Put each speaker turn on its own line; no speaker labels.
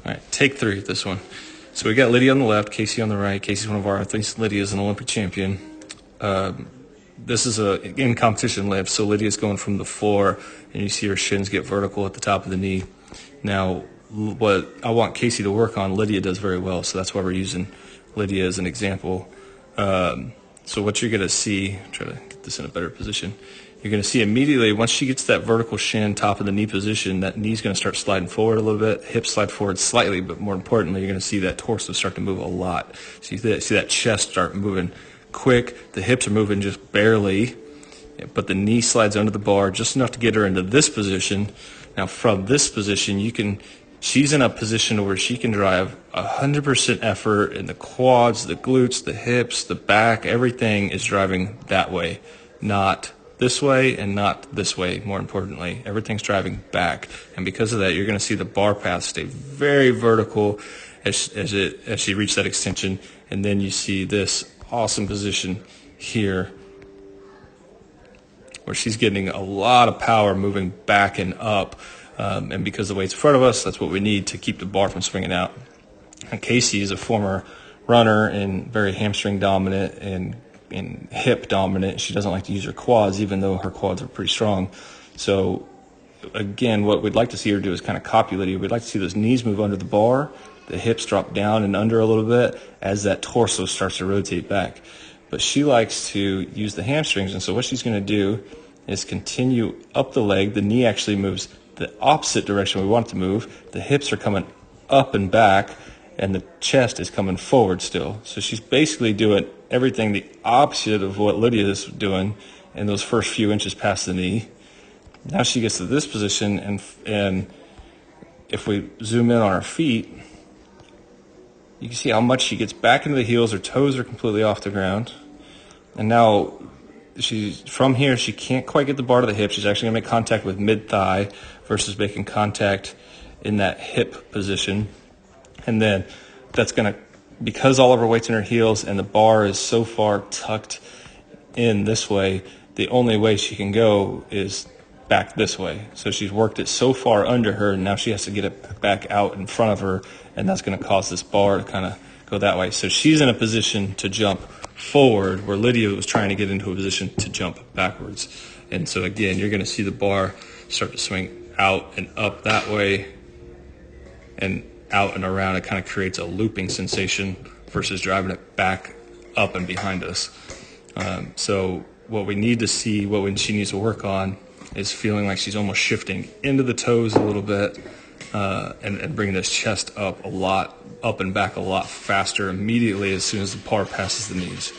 All right, take 3 this one. So we got Lydia on the left, Casey on the right. Casey's one of our athletes. Lydia is an Olympic champion. This is a in competition lift, so Lydia's going from the floor, and you see her shins get vertical at the top of the knee. Now, what I want Casey to work on, Lydia does very well, so that's why we're using Lydia as an example. So what you're going to see, try to get this in a better position, you're going to see immediately once she gets that vertical shin, top of the knee position, that knee's going to start sliding forward a little bit, hips slide forward slightly, but more importantly, you're going to see that torso start to move a lot. So you see that chest start moving quick, the hips are moving just barely, but the knee slides under the bar just enough to get her into this position. Now from this position, she's in a position where she can drive 100% effort in the quads, the glutes, the hips, the back, everything is driving that way, not this way and not this way. More importantly, everything's driving back. And because of that, you're going to see the bar path stay very vertical as she reaches that extension. And then you see this awesome position here where she's getting a lot of power moving back and up. And because the weight's in front of us, that's what we need to keep the bar from swinging out. And Casey is a former runner and very hamstring dominant and hip dominant. She doesn't like to use her quads, even though her quads are pretty strong. So again, what we'd like to see her do is kind of copy Lydia. We'd like to see those knees move under the bar, the hips drop down and under a little bit as that torso starts to rotate back. But she likes to use the hamstrings, and so what she's going to do is continue up the leg. The knee actually moves the opposite direction we want it to move. The hips are coming up and back, and the chest is coming forward still. So she's basically doing everything the opposite of what Lydia is doing in those first few inches past the knee. Now she gets to this position, and if we zoom in on her feet, you can see how much she gets back into the heels. Her toes are completely off the ground. And now from here, she can't quite get the bar to the hip. She's actually going to make contact with mid-thigh versus making contact in that hip position. And then that's going to, because all of her weight's in her heels and the bar is so far tucked in this way, the only way she can go is back this way. So she's worked it so far under her, and now she has to get it back out in front of her, and that's going to cause this bar to kind of go that way. So she's in a position to jump forward where Lydia was trying to get into a position to jump backwards. And so again, you're going to see the bar start to swing out and up that way and out and around. It kind of creates a looping sensation versus driving it back up and behind us. So what we need to see, she needs to work on, is feeling like she's almost shifting into the toes a little bit, and bringing this chest up and back a lot faster immediately as soon as the bar passes the knees.